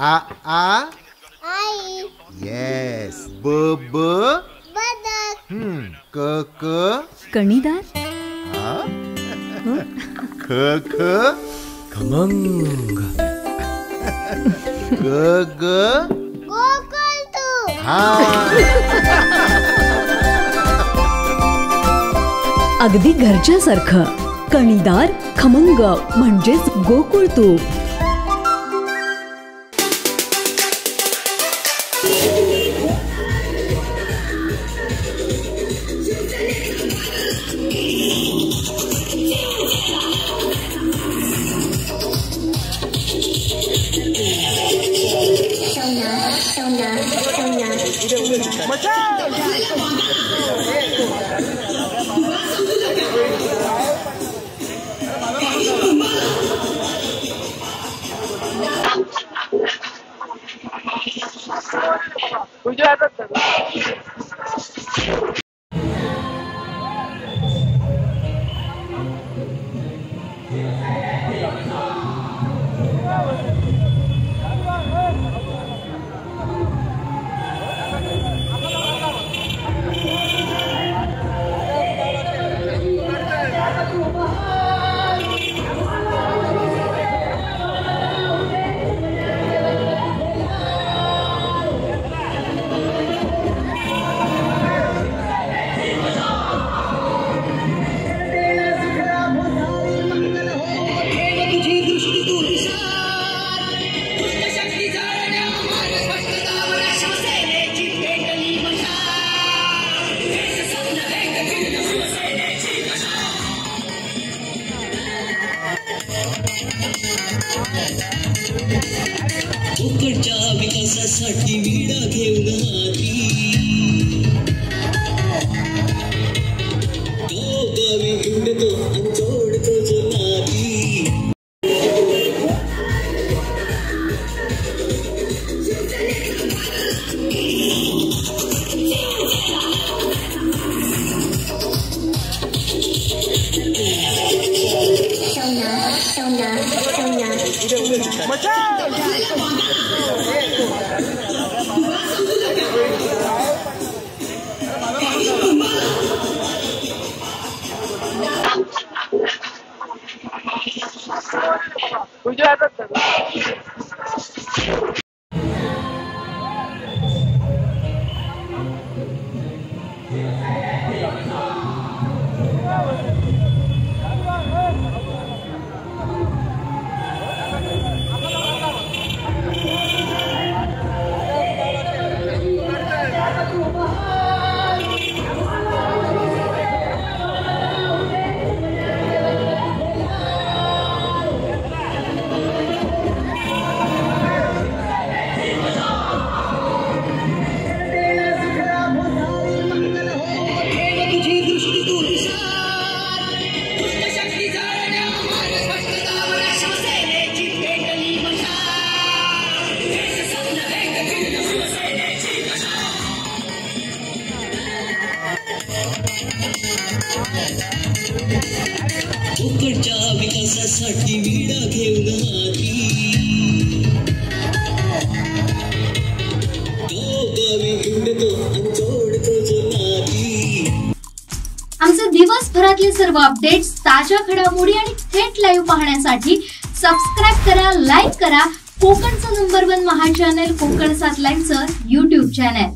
आ आई. Yes. ब बदक. क कणीदार. ख खमंग. ग गोकुळतू. अगदी घरच्यासारखं. कणीदार खमंग म्हणजेच गोकुळ तूप. कोकणच्या विकासासाठी विडा घेऊन हाती गावी हिंडतो आणि जोडतो जो नाती. कोकणच्या विकासासाठी विडा घेऊन हाती गावी हिंडतो आणि जोडतो जो नाती. आमचे दिवसभरातले सर्व अपडेट्स, ताज्या घडामोडी आणि थेट लाईव्ह पाहण्यासाठी सबस्क्राईब करा, लाईक करा कोकणचं नंबर 1 महा चॅनल कोकण 7 लाईव्हचं YouTube चॅनल.